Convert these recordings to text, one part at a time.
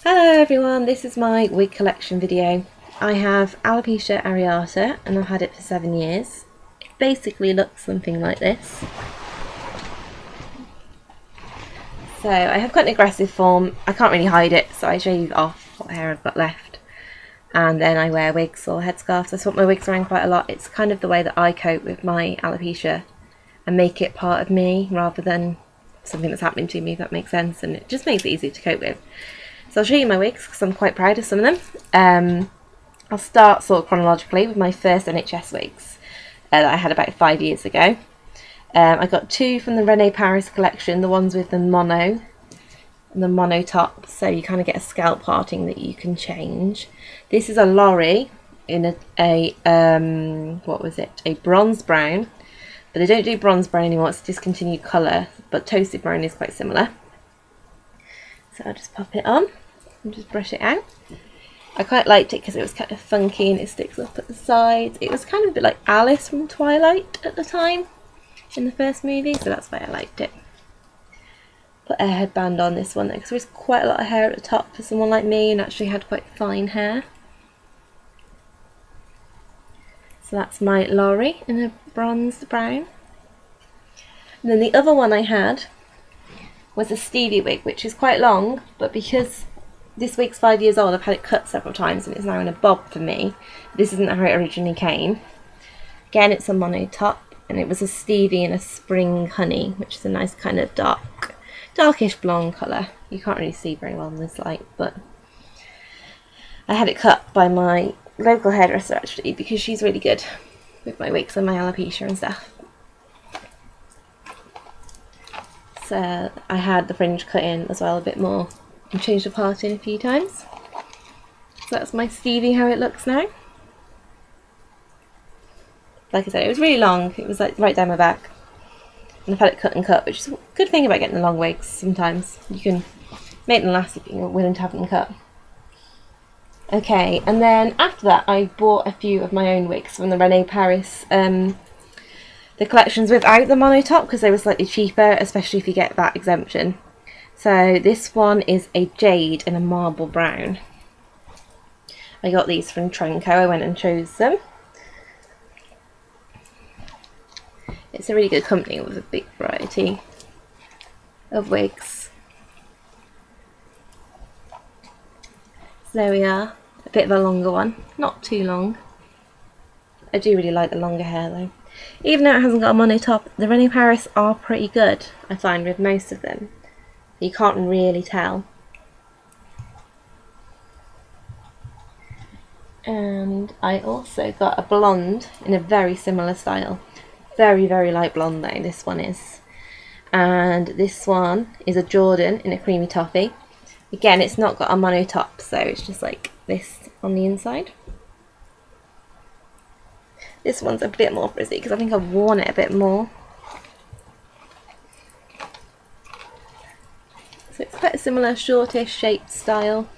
Hello everyone, this is my wig collection video. I have alopecia areata and I've had it for 7 years. It basically looks something like this. So I have quite an aggressive form. I can't really hide it, so I shave off what hair I've got left. And then I wear wigs or headscarves. I swap my wigs around quite a lot. It's kind of the way that I cope with my alopecia and make it part of me rather than something that's happening to me, if that makes sense. And it just makes it easier to cope with. So I'll show you my wigs because I'm quite proud of some of them. I'll start sort of chronologically with my first NHS wigs that I had about 5 years ago. I got two from the Rene Paris collection, the ones with the mono and the mono top, so you kind of get a scalp parting that you can change. This is a lorry in a bronze brown, but they don't do bronze brown anymore, it's a discontinued colour, but toasted brown is quite similar. So I'll just pop it on and just brush it out. I quite liked it because it was kind of funky and it sticks up at the sides. It was kind of a bit like Alice from Twilight at the time in the first movie, so that's why I liked it. Put a headband on this one because there's quite a lot of hair at the top for someone like me and actually had quite fine hair. So that's my lorry in a bronzed brown. And then the other one I had was a Stevie wig, which is quite long, but because this wig's 5 years old, I've had it cut several times and it's now in a bob for me. This isn't how it originally came. Again, it's a mono top, and it was a Stevie in a spring honey, which is a nice kind of darkish blonde colour. You can't really see very well in this light, but I had it cut by my local hairdresser actually, because she's really good with my wigs and my alopecia and stuff. So I had the fringe cut in as well a bit more and changed the parting a few times. So that's my Stevie, how it looks now. Like I said, it was really long, it was like right down my back. And I've had it cut and cut, which is a good thing about getting the long wigs sometimes. You can make them last if you're willing to have them cut. Okay, and then after that I bought a few of my own wigs from the Rene Paris the collections without the mono top because they were slightly cheaper, especially if you get that exemption. So this one is a jade in a marble brown. I got these from Trenco, I went and chose them. It's a really good company with a big variety of wigs. So there we are, a bit of a longer one, not too long. I do really like the longer hair though. Even though it hasn't got a mono top, the Rene Paris are pretty good, I find, with most of them. You can't really tell. And I also got a blonde in a very similar style. Very, very light blonde though, this one is. And this one is a Jordan in a creamy toffee. Again, it's not got a mono top, so it's just like this on the inside. This one's a bit more frizzy because I think I've worn it a bit more. So it's quite a similar shortish shaped style.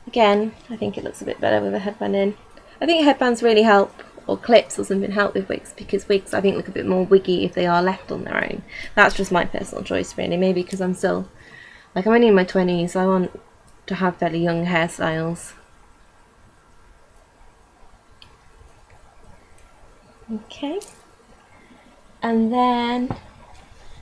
Again, I think it looks a bit better with a headband in. I think headbands really help, or clips or something help with wigs, because wigs I think look a bit more wiggy if they are left on their own. That's just my personal choice really, maybe because I'm still, like, I'm only in my 20s, so I want to have fairly young hairstyles. Okay, and then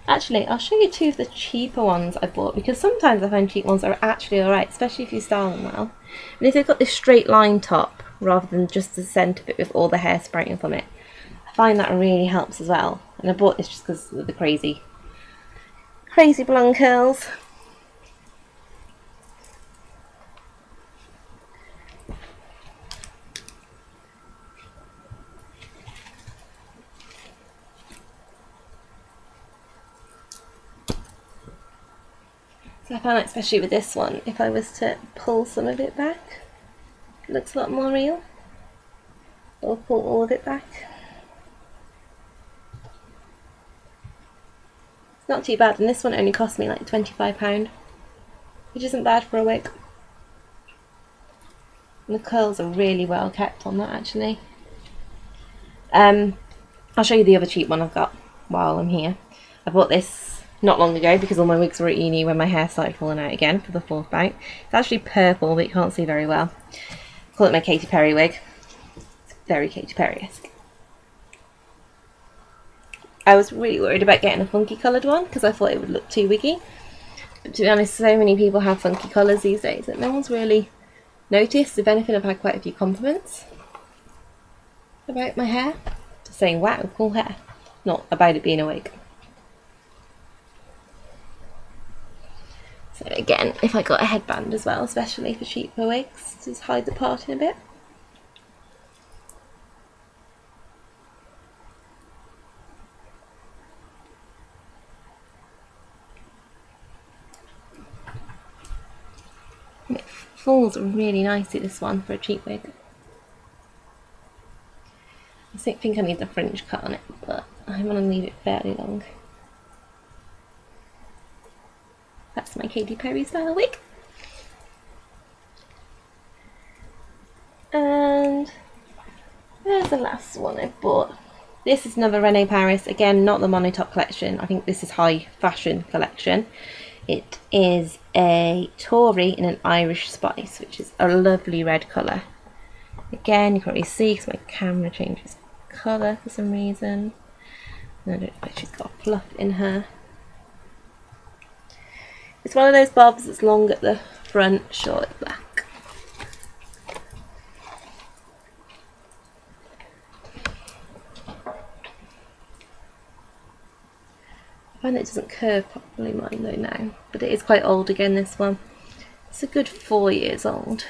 actually I'll show you two of the cheaper ones I bought, because sometimes I find cheap ones are actually alright, especially if you style them well. And if they've got this straight line top rather than just the centre bit with all the hair sprouting from it, I find that really helps as well. And I bought this just because of the crazy blonde curls. So I found that especially with this one, if I was to pull some of it back, it looks a lot more real. Or pull all of it back. It's not too bad, and this one only cost me like £25, which isn't bad for a wig. And the curls are really well kept on that actually. I'll show you the other cheap one I've got while I'm here. I bought this not long ago because all my wigs were at uni when my hair started falling out again for the 4th bout. It's actually purple, but you can't see very well. I call it my Katy Perry wig. It's very Katy Perry-esque. I was really worried about getting a funky coloured one because I thought it would look too wiggy. But to be honest, so many people have funky colours these days that no one's really noticed. If anything, I've had quite a few compliments about my hair. Just saying, wow, cool hair. Not about it being a wig. So again, if I got a headband as well, especially for cheaper wigs, just hide the parting a bit. And it falls really nicely, this one, for a cheap wig. I think I need the fringe cut on it, but I want to leave it fairly long. That's my Katy Perry style wig. And there's the last one I bought. This is another René Paris, again not the monotop collection, I think this is high fashion collection. It is a Tory in an Irish spice, which is a lovely red colour. Again, you can't really see because my camera changes colour for some reason. I don't know if she's got a fluff in her. It's one of those bobs that's long at the front, short at the back. I find it doesn't curve properly mine though now, but it is quite old again, this one. It's a good 4 years old.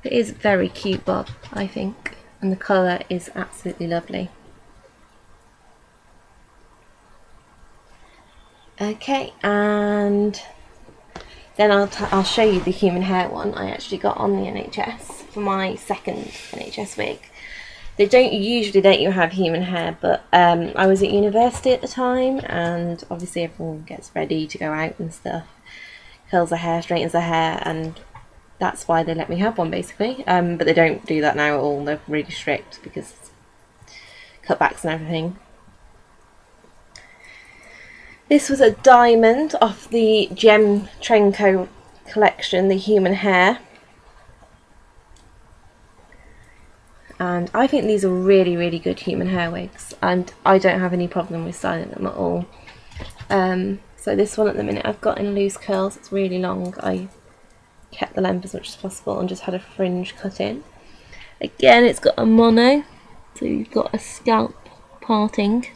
It is a very cute bob, I think, and the colour is absolutely lovely. Okay, and then I'll show you the human hair one I actually got on the NHS for my 2nd NHS wig. They don't usually let you have human hair, but I was at university at the time, and obviously everyone gets ready to go out and stuff, curls their hair, straightens their hair, and that's why they let me have one basically. But they don't do that now at all. They're really strict because cutbacks and everything. This was a diamond off the Gem Trenco collection, the human hair. And I think these are really, really good human hair wigs, and I don't have any problem with styling them at all. So this one at the minute I've got in loose curls. It's really long. I kept the length as much as possible and just had a fringe cut in. Again, it's got a mono, so you've got a scalp parting.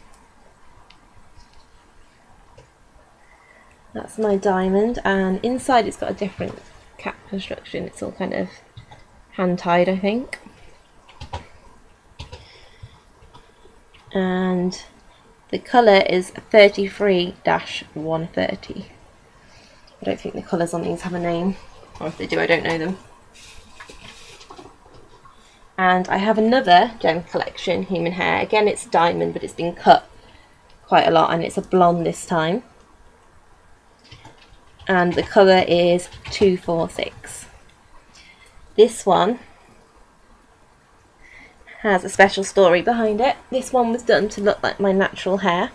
That's my diamond, and inside it's got a different cap construction. It's all kind of hand tied, I think. And the colour is 33-130. I don't think the colours on these have a name, or if they do I don't know them. And I have another Gem collection human hair. Again, it's diamond, but it's been cut quite a lot, and it's a blonde this time. And the colour is 246. This one has a special story behind it. This one was done to look like my natural hair.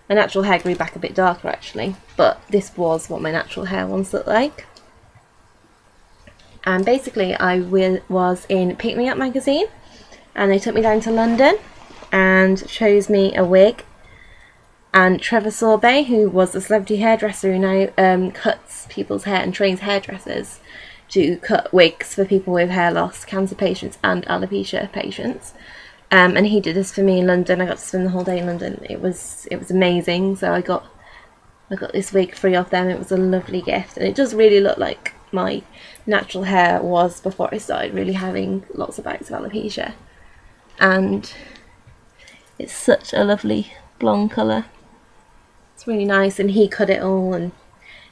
My natural hair grew back a bit darker actually, but this was what my natural hair once looked like. And basically I was in Pick Me Up magazine, and they took me down to London and chose me a wig. And Trevor Sorbet, who was a celebrity hairdresser who now cuts people's hair and trains hairdressers to cut wigs for people with hair loss, cancer patients and alopecia patients. And he did this for me in London. I got to spend the whole day in London. It was amazing. So I got this wig free off them. It was a lovely gift, and it does really look like my natural hair was before I started really having lots of bouts of alopecia. And it's such a lovely blonde colour. It's really nice, and he cut it all and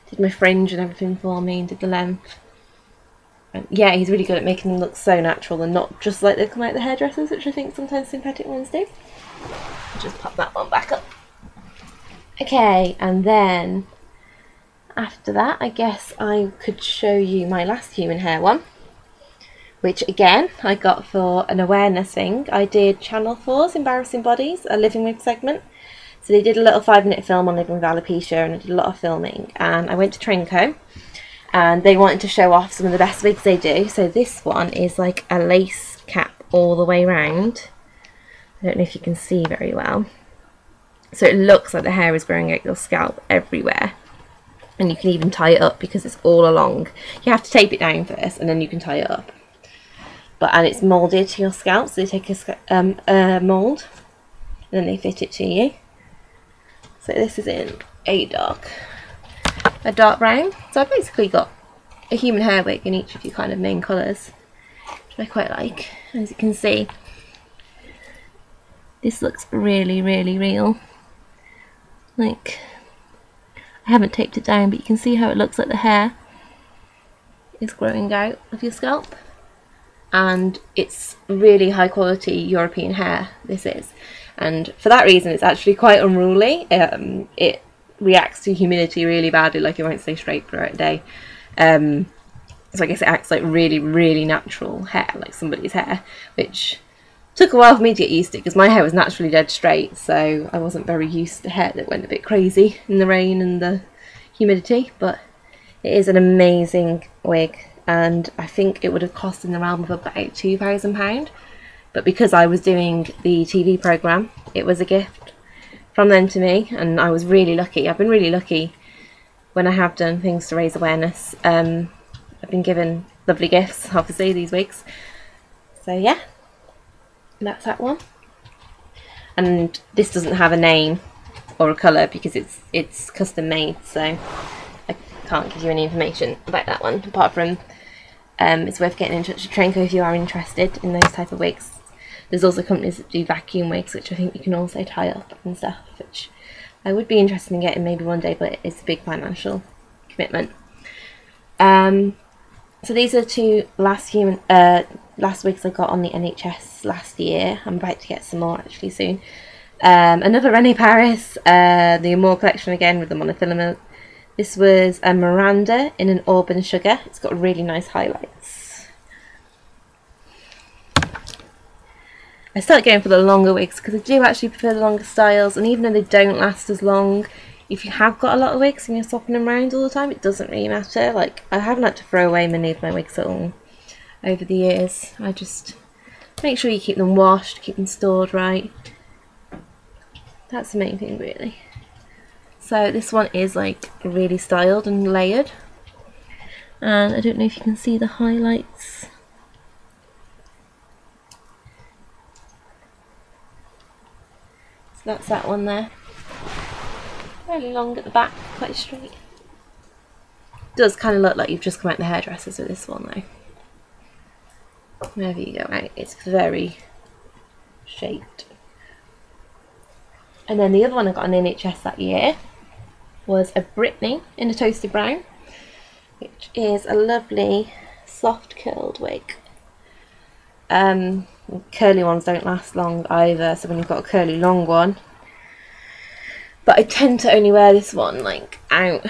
did my fringe and everything for me and did the length. And yeah, he's really good at making them look so natural and not just like they come out the hairdressers, which I think sometimes synthetic ones do. I'll just pop that one back up. Okay, and then after that I guess I could show you my last human hair one, which again I got for an awareness thing. I did Channel 4's Embarrassing Bodies, a living with segment. So they did a little 5-minute film on living with alopecia, and I did a lot of filming, and I went to Trenco and they wanted to show off some of the best wigs they do. So this one is like a lace cap all the way round. I don't know if you can see very well. So it looks like the hair is growing out your scalp everywhere. And you can even tie it up because it's all along. You have to tape it down first and then you can tie it up. And it's moulded to your scalp, so they take a mould and then they fit it to you. So this is in a dark brown. So I've basically got a human hair wig in each of your kind of main colours, which I quite like. As you can see, this looks really, really real. Like, I haven't taped it down, but you can see how it looks like the hair is growing out of your scalp. And it's really high quality European hair, this is. And for that reason, it's actually quite unruly. It reacts to humidity really badly, like it won't stay straight throughout the day. So I guess it acts like really, really natural hair, like somebody's hair, which took a while for me to get used to because my hair was naturally dead straight, so I wasn't very used to hair that went a bit crazy in the rain and the humidity. But it is an amazing wig, and I think it would have cost in the realm of about £2,000. But because I was doing the TV programme, it was a gift from them to me, and I was really lucky. I've been really lucky when I have done things to raise awareness. I've been given lovely gifts, obviously, these wigs. So yeah, that's that one. And this doesn't have a name or a colour because it's custom made, so I can't give you any information about that one, apart from it's worth getting in touch with Trenco if you are interested in those type of wigs. There's also companies that do vacuum wigs, which I think you can also tie up and stuff, which I would be interested in getting maybe one day, but it's a big financial commitment. So these are two last wigs I got on the NHS last year. I'm about to get some more actually soon. Another René Paris, the Amour collection again with the monofilament. This was a Miranda in an Auburn Sugar. It's got really nice highlights. I started going for the longer wigs because I do actually prefer the longer styles, and even though they don't last as long, if you have got a lot of wigs and you're swapping them around all the time, it doesn't really matter. Like, I haven't had to throw away many of my wigs at all over the years. I just make sure you keep them washed, keep them stored right. That's the main thing really. So this one is like really styled and layered, and I don't know if you can see the highlights. So that's that one there. Fairly long at the back, quite straight. Does kind of look like you've just come out the hairdressers with this one though. Wherever you go out, it's very shaped. And then the other one I got on NHS that year was a Brittany in a toasted brown, which is a lovely soft curled wig. Curly ones don't last long either, so when you've got a curly long one. But I tend to only wear this one like out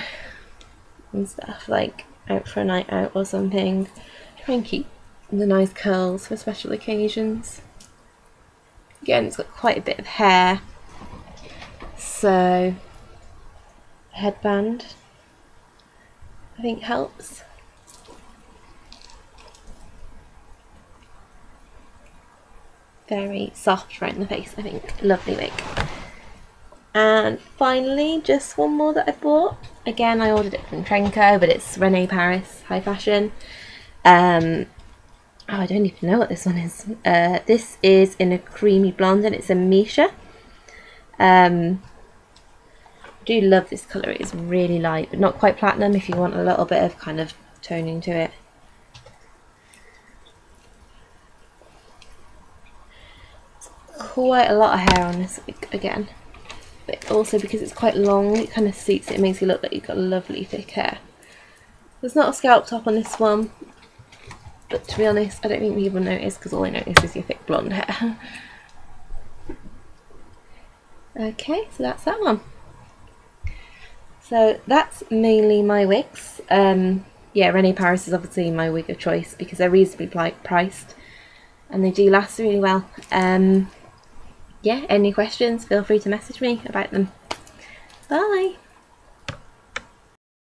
and stuff, like out for a night out or something. Try and keep the nice curls for special occasions. Again, it's got quite a bit of hair, so a headband I think helps. Very soft right in the face, I think. Lovely wig. And finally, just one more that I bought. Again, I ordered it from Trenco, but it's René Paris High Fashion. Oh, I don't even know what this one is. This is in a creamy blonde, and it's a Misha. I do love this colour. It is really light, but not quite platinum if you want a little bit of kind of toning to it. It's quite a lot of hair on this wig again. But also because it's quite long, it kind of suits it. It makes you look like you've got lovely thick hair. There's not a scalp top on this one, but to be honest, I don't think people notice because all they notice is your thick blonde hair. Okay, so that's that one. So that's mainly my wigs. Yeah, René Paris is obviously my wig of choice because they're reasonably priced and they do last really well. yeah, any questions, feel free to message me about them. Bye!